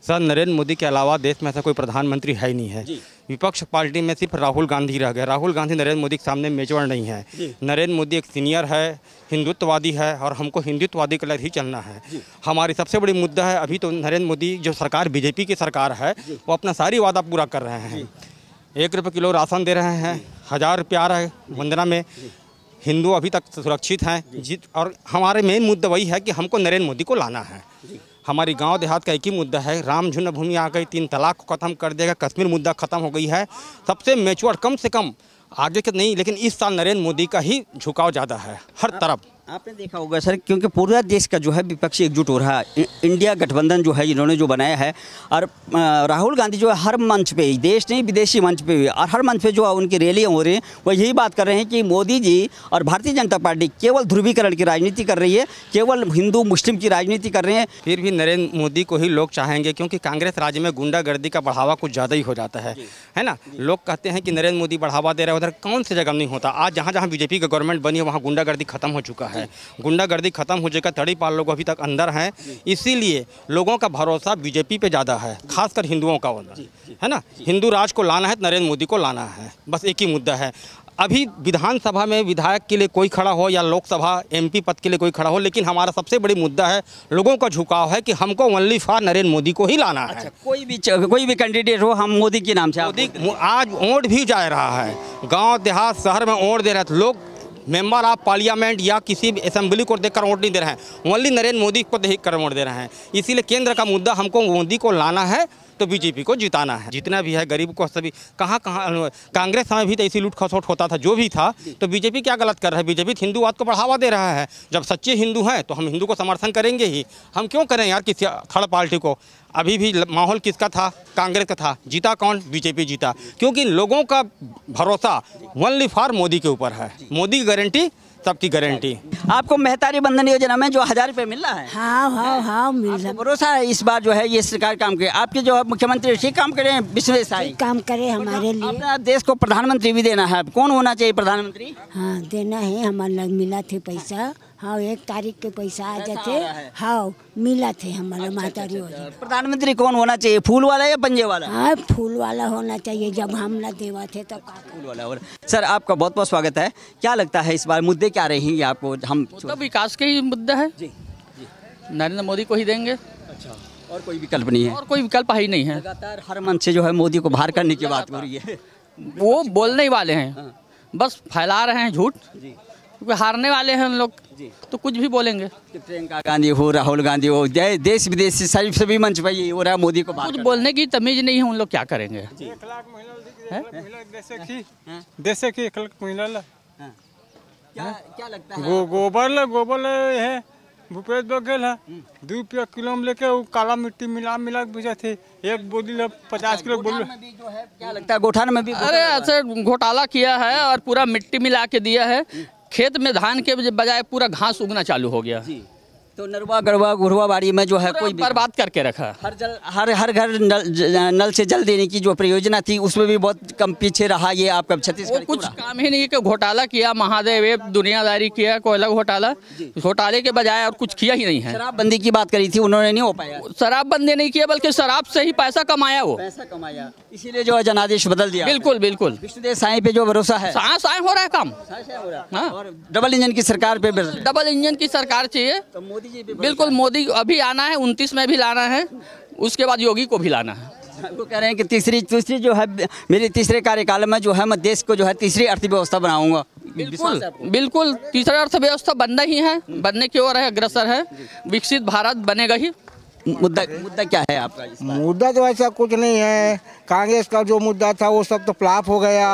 Sir, Narendra Modi के अलावा देश में ऐसा कोई प्रधानमंत्री है ही नहीं है। विपक्ष पार्टी में सिर्फ राहुल गांधी रह गए। राहुल गांधी नरेंद्र मोदी के सामने मेजबान नहीं है। नरेंद्र मोदी एक सीनियर है, हिंदुत्ववादी है और हमको हिंदुत्ववादी कलर ही चलना है। हमारी सबसे बड़ी मुद्दा है, अभी तो नरेंद्र मोदी जो सरकार बीजेपी की सरकार है वो अपना सारी वादा पूरा कर रहे हैं। 1 रुपये किलो राशन दे रहे हैं, 1000 रुपये आ रहा है वंदना में। हिंदू अभी तक सुरक्षित हैं और हमारे मेन मुद्दा वही है कि हमको नरेंद्र मोदी को लाना है। हमारी गांव देहात का एक ही मुद्दा है, राम जन्मभूमि आ गई, 3 तलाक को ख़त्म कर देगा, कश्मीर मुद्दा ख़त्म हो गई है। सबसे मैच्योर, कम से कम आगे के नहीं, लेकिन इस साल नरेंद्र मोदी का ही झुकाव ज़्यादा है हर तरफ। आपने देखा होगा सर, क्योंकि पूरा देश का जो है विपक्ष एकजुट हो रहा है। इंडिया गठबंधन जो है इन्होंने जो बनाया है, और राहुल गांधी जो है हर मंच पे, देश नहीं विदेशी मंच पे भी, और हर मंच पे जो है उनकी रैलियां हो रही हैं, वो यही बात कर रहे हैं कि मोदी जी और भारतीय जनता पार्टी केवल ध्रुवीकरण की राजनीति कर रही है, केवल हिंदू मुस्लिम की राजनीति कर रहे हैं। फिर भी नरेंद्र मोदी को ही लोग चाहेंगे, क्योंकि कांग्रेस राज्य में गुंडागर्दी का बढ़ावा कुछ ज़्यादा ही हो जाता है ना। लोग कहते हैं कि नरेंद्र मोदी बढ़ावा दे रहे हैं, उधर कौन सी जगह नहीं होता। आज जहाँ जहाँ बीजेपी का गवर्नमेंट बनी है वहाँ गुंडागर्दी खत्म हो चुका है। गुंडागर्दी खत्म हो जाएगा, 30 लोग अभी तक अंदर हैं। इसीलिए लोगों का भरोसा बीजेपी पे ज़्यादा है, खासकर हिंदुओं का होना है ना। हिंदू राज को लाना है तो नरेंद्र मोदी को लाना है, बस एक ही मुद्दा है। अभी विधानसभा में विधायक के लिए कोई खड़ा हो या लोकसभा एमपी पद के लिए कोई खड़ा हो, लेकिन हमारा सबसे बड़ी मुद्दा है, लोगों का झुकाव है कि हमको ओनली फॉर नरेंद्र मोदी को ही लाना है। कोई भी कैंडिडेट हो, हम मोदी के नाम से। आज वोट भी जा रहा है, गाँव देहात शहर में वोट दे रहे हैं लोग। मेंबर ऑफ पार्लियामेंट या किसी भी असेंबली को देखकर वोट नहीं दे रहे हैं, ओनली नरेंद्र मोदी को देखकर वोट दे रहे हैं। इसीलिए केंद्र का मुद्दा हमको मोदी को लाना है तो बीजेपी को जिताना है। जितना भी है गरीब को सभी, कहाँ कांग्रेस समय भी तो ऐसी लूट खसोट होता था, जो भी था। तो बीजेपी क्या गलत कर रहा है? बीजेपी हिंदूवाद को बढ़ावा दे रहा है। जब सच्चे हिंदू हैं तो हम हिंदू को समर्थन करेंगे ही। हम क्यों करें यार किसी थर्ड पार्टी को? अभी भी माहौल किसका था? कांग्रेस का था। जीता कौन? बीजेपी जीता, क्योंकि लोगों का भरोसा ओनली फॉर मोदी के ऊपर है। मोदी की गारंटी, सबकी गारंटी। आपको मेहतारी बंधन योजना में जो 1000 रुपये मिल रहा है, हाँ मिल रहा है। भरोसा है इस बार जो है ये सरकार काम करे, आपके जो मुख्यमंत्री ठीक काम करें, विश्वेश काम करे हमारे लिए। अपना देश को प्रधानमंत्री भी देना है, कौन होना चाहिए प्रधानमंत्री? हाँ देना है, हमारा मिला थे पैसा। हाँ 1 तारीख के पैसा आ जाते। हाँ मिला थे हमारा महतारी योजना। प्रधानमंत्री कौन होना चाहिए, फूल वाला या पंजे वाला? हाँ फूल वाला होना चाहिए, जब हम ना देवा थे तो फूल वाला। सर आपका बहुत बहुत स्वागत है। क्या लगता है इस बार मुद्दे क्या रहेंगे आपको? हम तो विकास के ही मुद्दा है जी। नरेंद्र मोदी को ही देंगे। अच्छा, और कोई विकल्प नहीं है? और कोई विकल्प ही नहीं है। लगातार हर मंच से जो है मोदी को बाहर करने की बात हो रही है। वो बोलने वाले हैं, बस फैला रहे हैं झूठ, क्योंकि हारने वाले हैं उन लोग, तो कुछ भी बोलेंगे। प्रियंका गांधी हो, राहुल गांधी हो, देश विदेश से सभी मंच पर ये हो रहा है, मोदी को कुछ बोलने की तमीज नहीं है उन लोग, क्या करेंगे? 1 लाख महिला देश की 1 लाख महिला क्या लगता है? गोबर है भूपेश बघेल है, 2 रुपया किलो में लेके वो काला मिट्टी मिला के भेजा थे। एक बोली 50 किलो बोली। क्या लगता है गोठान में भी? अरे ऐसे घोटाला किया है और पूरा मिट्टी मिला के दिया है। खेत में धान के बजाय पूरा घास उगना चालू हो गया। तो नरवा गढ़वा गुरवा बाड़ी में जो है कोई बर्बाद करके रखा। हर घर नल से जल देने की जो परियोजना थी उसमें भी बहुत कम पीछे रहा ये आपका छत्तीसगढ़। कुछ काम ही नहीं, कि घोटाला किया, महादेव दुनियादारी किया, कोयला घोटाला, घोटाले के बजाय और कुछ किया ही नहीं है। शराबबंदी की बात करी थी, उन्होंने नहीं हो पाया। शराबबंदी नहीं किया, बल्कि शराब से ही पैसा कमाया, वो पैसा कमाया, इसीलिए जो है जनादेश बदल दिया। बिल्कुल बिल्कुल। विष्णुदेव साईं पे जो भरोसा है, साईं हो रहा है काम। और डबल इंजन की सरकार पे, डबल इंजन की सरकार चाहिए। तो मोदी जी बिल्कुल, मोदी अभी आना है, 29 में भी लाना है, उसके बाद योगी को भी लाना है। वो कह रहे हैं कि तीसरी जो है मेरे तीसरे कार्यकाल में जो है मैं देश को जो है तीसरी अर्थव्यवस्था बनाऊंगा। बिल्कुल तीसरा अर्थव्यवस्था बनना ही है, बनने की ओर है, अग्रसर है, विकसित भारत बनेगा ही। मुद्दा क्या है आपका? मुद्दा तो ऐसा कुछ नहीं है। कांग्रेस का जो मुद्दा था वो सब तो फ्लॉप हो गया।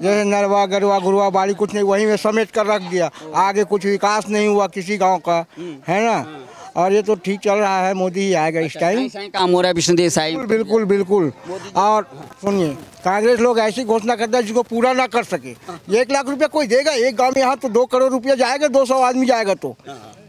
जैसे नरवा गरवा गुरवा बाड़ी कुछ नहीं, वहीं में समेट कर रख दिया। आगे कुछ विकास नहीं हुआ किसी गांव का, है ना। और ये तो ठीक चल रहा है, मोदी ही आएगा इस टाइम। काम हो रहा है विष्णुदेव साईं। बिल्कुल। और सुनिए, कांग्रेस लोग ऐसी घोषणा करता है जिसको पूरा ना कर सके। 1 लाख रुपया कोई देगा? एक गांव में यहाँ तो 2 करोड़ रुपया जाएगा, 200 आदमी जाएगा तो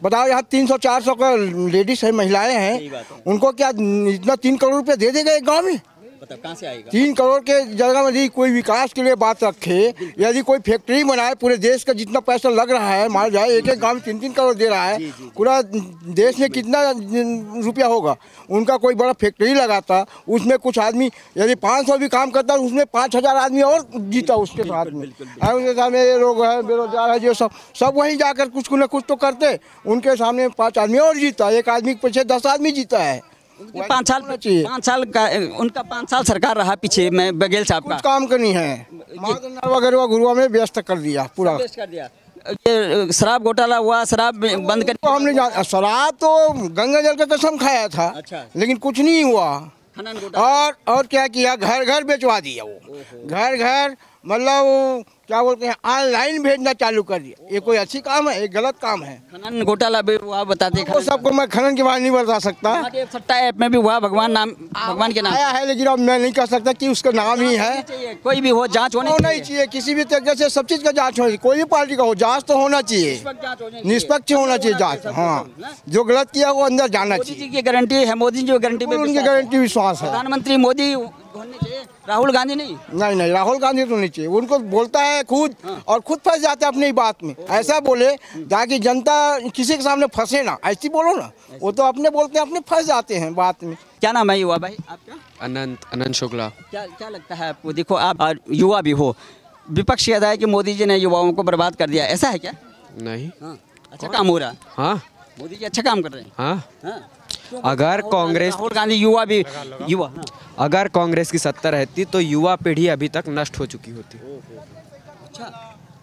बताओ। यहाँ 300-400 का लेडीज है, महिलाएं हैं, उनको क्या इतना 3 करोड़ रुपया दे देगा एक गाँव में? बताओ कहाँ से आएगा? 3 करोड़ के जगह में यदि कोई विकास के लिए बात रखे, यदि कोई फैक्ट्री बनाए, पूरे देश का जितना पैसा लग रहा है मान जाए, एक गांव में 3-3 करोड़ दे रहा है, पूरा देश में कितना रुपया होगा। उनका कोई बड़ा फैक्ट्री लगाता, उसमें कुछ आदमी यदि 500 भी काम करता, उसमें 5000 आदमी और जीता उसके साथ में। उनके सामने ये लोग है, बेरोजगार है, जो सब वहीं जाकर कुछ न कुछ तो करते, उनके सामने 5 आदमी और जीता, एक आदमी के पीछे 10 आदमी जीता है। 5 साल का उनका 5 साल सरकार रहा पीछे में बघेल साहब का। कुछ काम करनी है, नरवा गरवा गुरुआ में व्यस्त कर दिया पूरा। कर दिया। ये शराब घोटाला हुआ, शराब बंद कर, तो हमने शराब तो गंगा जल का कसम खाया था। अच्छा। लेकिन कुछ नहीं हुआ। खनन घोटाला और क्या किया, घर घर बेचवा दिया वो, घर घर मतलब क्या बोलते हैं, ऑनलाइन भेजना चालू कर दिया। ये कोई अच्छी काम है? एक गलत काम है। खनन घोटाला भी हुआ, बताते वो सबको मैं खनन के बारे नहीं बता सकता। सट्टा ऐप में भी हुआ, भगवान के नाम आया है, लेकिन अब मैं नहीं कह सकता कि उसका नाम ही है। कोई भी हो, जांच होना ही चाहिए, किसी भी तरीके से सब चीज का जांच होना चाहिए, कोई भी पार्टी का हो, जांच तो होना चाहिए, निष्पक्ष होना चाहिए जांच। हाँ, जो गलत किया वो अंदर जाना चाहिए। मोदी जी की गारंटी है, मोदी जी की गारंटी पे उनकी गारंटी विश्वास है। प्रधानमंत्री मोदी होने चाहिए, राहुल गांधी नहीं। नहीं, राहुल गांधी तो नहीं चाहिए। उनको बोलता है खुद और खुद फंस जाते हैं अपनी बात में। ऐसा बोले ताकि जनता किसी के सामने फंसे ना, ऐसी बोलो ना। वो तो अपने बोलते हैं, अपने फंस जाते हैं बात में। क्या नाम है युवा भाई आपका? अनंत शुक्ला। क्या लगता है आपको? देखो आप युवा भी हो, विपक्ष कहता है कि मोदी जी ने युवाओं को बर्बाद कर दिया, ऐसा है क्या? नहीं। अच्छा काम हो रहा? हाँ, मोदी जी अच्छा काम कर रहे हैं। हाँ। अगर कांग्रेस, राहुल गांधी युवा अगर कांग्रेस की सत्ता रहती तो युवा पीढ़ी अभी तक नष्ट हो चुकी होती। अच्छा,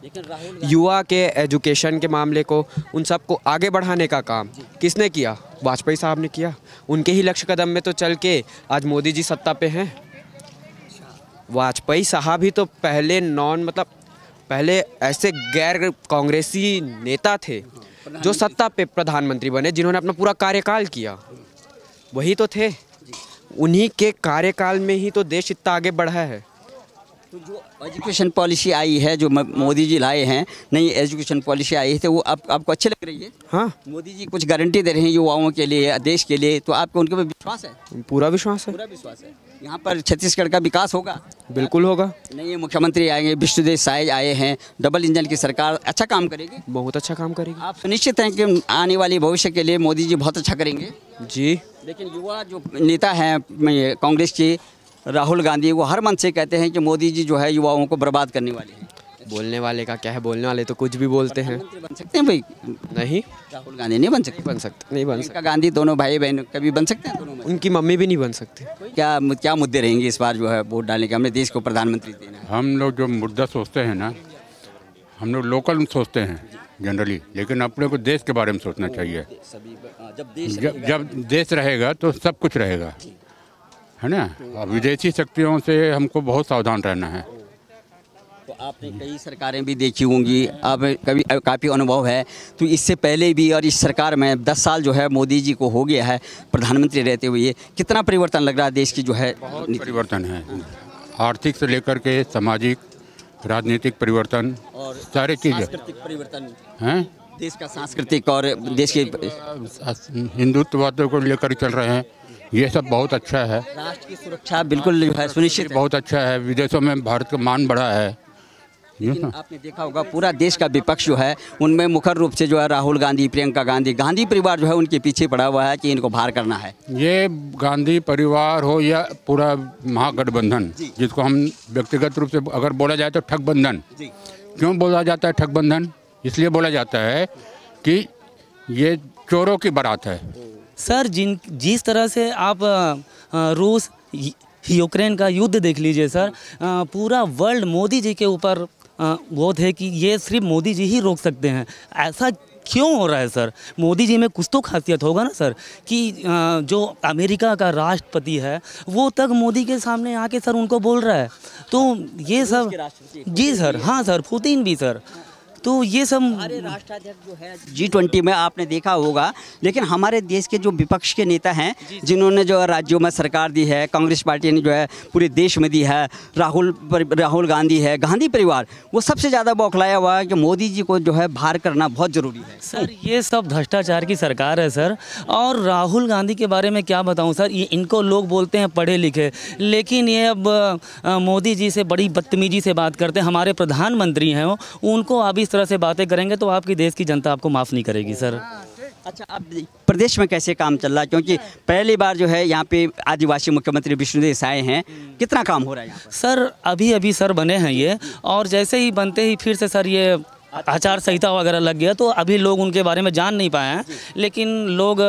लेकिन राहुल युवा के एजुकेशन के मामले को, उन सबको आगे बढ़ाने का काम किसने किया? वाजपेयी साहब ने किया। उनके ही लक्ष्य कदम में तो चल के आज मोदी जी सत्ता पे हैं। वाजपेयी साहब ही तो पहले ऐसे गैर कांग्रेसी नेता थे जो सत्ता पे प्रधानमंत्री बने, जिन्होंने अपना पूरा कार्यकाल किया। वही तो थे, उन्हीं के कार्यकाल में ही तो देश इतना आगे बढ़ा है। तो जो एजुकेशन पॉलिसी आई है, जो मोदी जी लाए हैं, नई एजुकेशन पॉलिसी आई है, तो वो आपको अच्छी लग रही है? हाँ, मोदी जी कुछ गारंटी दे रहे हैं युवाओं के लिए, देश के लिए, तो आपको उनके ऊपर विश्वास है? पूरा विश्वास है। पूरा विश्वास है। यहाँ पर छत्तीसगढ़ का विकास होगा? बिल्कुल होगा। नहीं, मुख्यमंत्री आएंगे, विष्णुदेव साय आए हैं, डबल इंजन की सरकार अच्छा काम करेगी, बहुत अच्छा काम करेगी। आप सुनिश्चित हैं कि आने वाले भविष्य के लिए मोदी जी बहुत अच्छा करेंगे? जी। लेकिन युवा जो नेता हैं कांग्रेस के, राहुल गांधी, वो हर मंच से कहते हैं कि मोदी जी जो है युवाओं को बर्बाद करने वाले हैं। बोलने वाले का क्या है, बोलने वाले तो कुछ भी बोलते हैं। बन सकते हैं भाई? नहीं, राहुल गांधी नहीं बन सकते। बन सकते, नहीं बन सकते। गांधी दोनों भाई बहन कभी बन सकते हैं? दोनों में उनकी मम्मी भी नहीं बन सकती। क्या मुद्दे रहेंगे इस बार जो है वोट डालने के? हमने देश को प्रधानमंत्री देना है। हम लोग जो मुद्दा सोचते हैं ना, हम लोग लोकल सोचते हैं जनरली, लेकिन अपने को देश के बारे में सोचना चाहिए। जब देश रहेगा तो सब कुछ रहेगा, है ना। और विदेशी शक्तियों से हमको बहुत सावधान रहना है। तो आपने कई सरकारें भी देखी होंगी, अब कभी काफ़ी अनुभव है, तो इससे पहले भी और इस सरकार में 10 साल जो है मोदी जी को हो गया है प्रधानमंत्री रहते हुए, कितना परिवर्तन लग रहा है देश की जो है? बहुत परिवर्तन है, आर्थिक से लेकर के सामाजिक, राजनीतिक परिवर्तन और सारे चीज़ें। सांस्कृतिक परिवर्तन हैं, देश का सांस्कृतिक और देश के हिंदुत्ववादियों को लेकर चल रहे हैं, ये सब बहुत अच्छा है। राष्ट्र की सुरक्षा बिल्कुल जो है सुनिश्चित बहुत अच्छा है। विदेशों में भारत का मान बढ़ा है। आपने देखा होगा पूरा देश का विपक्ष जो है, उनमें मुख्य रूप से जो है राहुल गांधी, प्रियंका गांधी, गांधी परिवार जो है उनके पीछे पड़ा हुआ है कि इनको बाहर करना है। ये गांधी परिवार हो या पूरा महागठबंधन, जिसको हम व्यक्तिगत रूप से अगर बोला जाए तो ठगबंधन। क्यों बोला जाता है ठगबंधन? इसलिए बोला जाता है कि ये चोरों की बारात है। सर, जिस तरह से आप रूस यूक्रेन का युद्ध देख लीजिए सर, पूरा वर्ल्ड मोदी जी के ऊपर वो थे कि ये सिर्फ मोदी जी ही रोक सकते हैं। ऐसा क्यों हो रहा है सर? मोदी जी में कुछ तो खासियत होगा ना सर, कि जो अमेरिका का राष्ट्रपति है वो तक मोदी के सामने आके सर उनको बोल रहा है। तो ये सब, जी सर, हाँ सर, पुतिन भी सर। तो ये सब राष्ट्राध्यक्ष जो है G20 में आपने देखा होगा, लेकिन हमारे देश के जो विपक्ष के नेता हैं जिन्होंने जो राज्यों में सरकार दी है, कांग्रेस पार्टी ने जो है पूरे देश में दी है, राहुल गांधी है, गांधी परिवार, वो सबसे ज़्यादा बौखलाया हुआ है कि मोदी जी को जो है बाहर करना बहुत ज़रूरी है। सर ये सब भ्रष्टाचार की सरकार है सर। और राहुल गांधी के बारे में क्या बताऊं सर, ये इनको लोग बोलते हैं पढ़े लिखे, लेकिन ये अब मोदी जी से बड़ी बदतमीजी से बात करते हैं। हमारे प्रधानमंत्री हैं वो, उनको आप इस तरह से बातें करेंगे तो आपकी देश की जनता आपको माफ़ नहीं करेगी सर। अच्छा, अब प्रदेश में कैसे काम चल रहा है, क्योंकि पहली बार जो है यहाँ पे आदिवासी मुख्यमंत्री विष्णुदेव साय हैं, कितना काम हो रहा है यहाँ पर? सर अभी सर बने हैं ये, और जैसे ही बनते ही फिर से सर ये आचार संहिता वगैरह लग गया, तो अभी लोग उनके बारे में जान नहीं पाए हैं, लेकिन लोग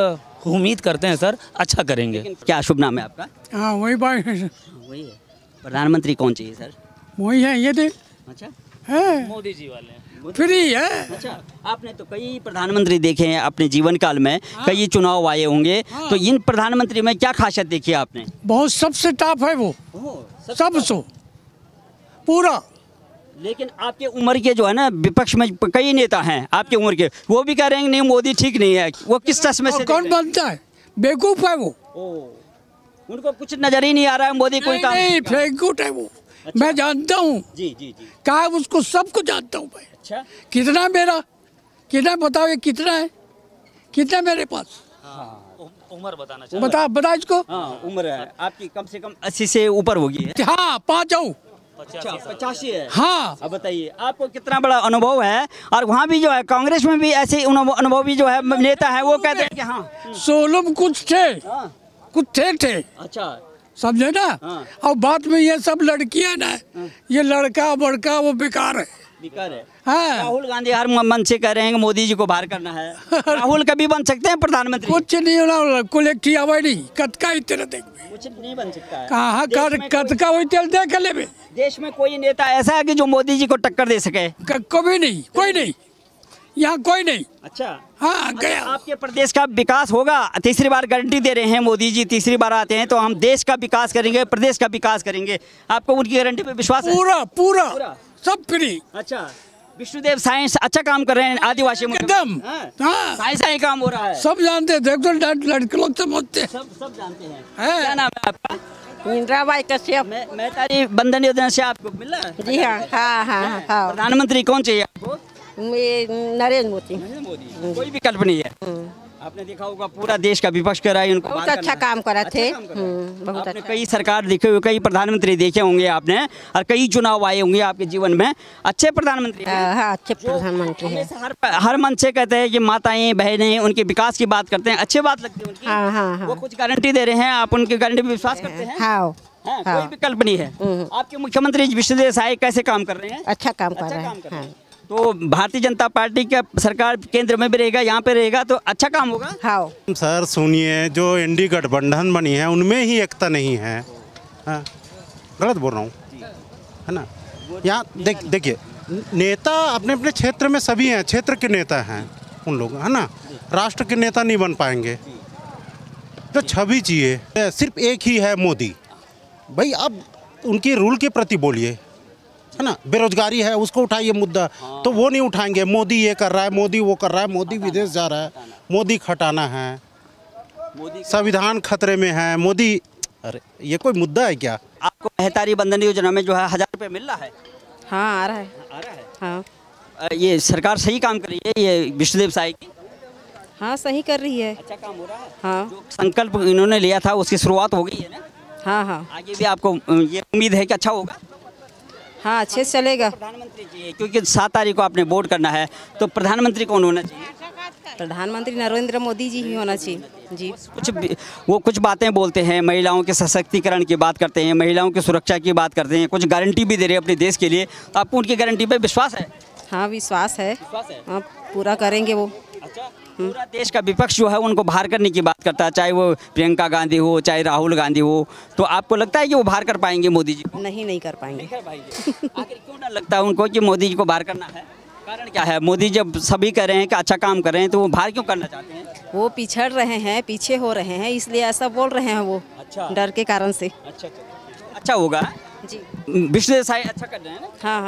उम्मीद करते हैं सर अच्छा करेंगे। क्या शुभ नाम है आपका? हाँ वही बात है, वही है। प्रधानमंत्री कौन चाहिए सर? वही है ये थे। अच्छा है मोदी जी वाले फ्री है। अच्छा, आपने तो कई प्रधानमंत्री देखे हैं अपने जीवन काल में, कई चुनाव आए होंगे, तो इन प्रधानमंत्री में क्या खासियत देखी है आपने? बहुत सबसे टॉप है वो, सबसे पूरा। लेकिन आपके उम्र के जो है ना विपक्ष में कई नेता हैं आपके उम्र के, वो भी कह रहे हैं नहीं मोदी ठीक नहीं है। वो किस चश्मे से कौन बनता है? बेवकूफ है वो, उनको कुछ नजर ही नहीं आ रहा है मोदी कोई काम नहीं, फेंकूट है वो। अच्छा। मैं जानता हूँ जी, कहा उसको सबको जानता हूँ मैं। अच्छा, कितना मेरा, कितना बताओ ये कितना है, कितना मेरे पास? उम्र बताना चाहिए। बता इसको। हाँ, उम्र है आपकी कम से कम 80 से ऊपर होगी है? हाँ 5 जाऊँ। अच्छा 85 है। हाँ अब बताइए आपको कितना बड़ा अनुभव है, और वहाँ भी जो है कांग्रेस में भी ऐसे अनुभवी जो है नेता है, वो कहते हैं कि हाँ सोलम कुछ थे। अच्छा समझे ना। और बात में ये सब लड़कियां ना, ये लड़का बड़का वो बेकार है। हाँ। राहुल गांधी हर मन से कह रहे हैं कि मोदी जी को बाहर करना है। राहुल कभी बन सकते हैं प्रधानमंत्री? कुछ नहीं होना, कुलेक्टी आवाज नहीं, कतका ही तेरा देख कुछ नहीं बन सकता है। कहाँ कतका वही तेल देख ले। देश में कोई नेता ऐसा है कि जो मोदी जी को टक्कर दे सके? कभी नहीं, कोई नहीं, यहाँ कोई नहीं। अच्छा हाँ गया। आपके प्रदेश का विकास होगा, तीसरी बार गारंटी दे रहे हैं मोदी जी, तीसरी बार आते हैं तो हम देश का विकास करेंगे, प्रदेश का विकास करेंगे। आपको उनकी गारंटी पे विश्वास है? पूरा सब फ्री। अच्छा, विष्णुदेव साइंस अच्छा काम कर रहे हैं, आदिवासी एकदम। हाँ साइंस ही काम हो रहा है, सब जानते हैं। देख तो लड़के लोग समझते हैं, सब जानते हैं। क्या नाम है आपका? इंदिराबाई कश्यप। मेहतारी बंधन योजना से आपको मिला है? जी हाँ। प्रधानमंत्री कौन चाहिए आपको? नरेंद्र मोदी। कोई विकल्प नहीं है। आपने देखा होगा पूरा देश का विपक्ष कर रहा है, उनको बहुत अच्छा काम करा थे। बहुत अच्छा। कई सरकार देखे हुए, कई प्रधानमंत्री देखे होंगे आपने, और कई चुनाव आए होंगे आपके जीवन में। अच्छे प्रधानमंत्री हैं। हाँ अच्छे प्रधानमंत्री हैं। हर मंच से कहते हैं कि माताएं बहनें उनके विकास की बात करते हैं, अच्छी बात लगती है उनकी। हाँ। वो कुछ गारंटी दे रहे हैं, आप उनकी गारंटी पे विश्वास करते हैं? हाँ। कोई विकल्प नहीं है। आपके मुख्यमंत्री विष्णुदेव साय कैसे काम कर रहे हैं? अच्छा काम कर रहे हैं। तो भारतीय जनता पार्टी का सरकार केंद्र में भी रहेगा, यहाँ पे रहेगा तो अच्छा काम होगा। हाँ सर सुनिए, जो एनडीए गठबंधन बनी है उनमें ही एकता नहीं है। हाँ, गलत बोल रहा हूँ है ना। यहाँ देखिए नेता अपने अपने क्षेत्र में सभी हैं, क्षेत्र के नेता हैं उन लोग, है ना। राष्ट्र के नेता नहीं बन पाएंगे। जो छवि चाहिए सिर्फ एक ही है, मोदी भाई। अब उनकी रूल के प्रति बोलिए, है ना। बेरोजगारी है उसको उठाइए मुद्दा, तो वो नहीं उठाएंगे। मोदी ये कर रहा है, मोदी वो कर रहा है, मोदी विदेश जा रहा है, मोदी खटाना है, संविधान खतरे में है, मोदी। अरे ये कोई मुद्दा है क्या? आपको मेहतारी बंधन योजना में जो है 1000 रुपये मिल रहा है? हाँ आ रहा है। हाँ ये सरकार सही काम कर रही है ये विष्णुदेव साय की? हाँ सही कर रही है। अच्छा काम हो रहा है। हाँ जो संकल्प इन्होंने लिया था उसकी शुरुआत हो गई है ना। हाँ आगे भी आपको ये उम्मीद है कि अच्छा होगा? हाँ अच्छे से चलेगा। प्रधानमंत्री चाहिए, क्योंकि 7 तारीख को आपने वोट करना है, तो प्रधानमंत्री कौन होना चाहिए? प्रधानमंत्री नरेंद्र मोदी जी ही होना चाहिए जी। कुछ बातें बोलते हैं, महिलाओं के सशक्तिकरण की बात करते हैं, महिलाओं की सुरक्षा की बात करते हैं, कुछ गारंटी भी दे रहे हैं अपने देश के लिए, तो आपको उनकी गारंटी पे विश्वास है? हाँ विश्वास है। हाँ पूरा करेंगे वो। अच्छा, पूरा देश का विपक्ष जो है उनको बाहर करने की बात करता है, चाहे वो प्रियंका गांधी हो, चाहे राहुल गांधी हो, तो आपको लगता है कि वो बाहर कर पाएंगे मोदी जी को? नहीं कर पाएंगे। आखिर क्यों ना लगता है उनको कि मोदी जी को बाहर करना है? कारण क्या है? मोदी जब सभी कह रहे हैं कि अच्छा काम कर रहे हैं, तो वो बाहर क्यों करना चाहते हैं? वो पिछड़ रहे हैं, पीछे हो रहे हैं, इसलिए ऐसा बोल रहे हैं वो। अच्छा। डर के कारण से। अच्छा होगा जी। विष्णुदेव साय अच्छा कर रहे हैं ना? हाँ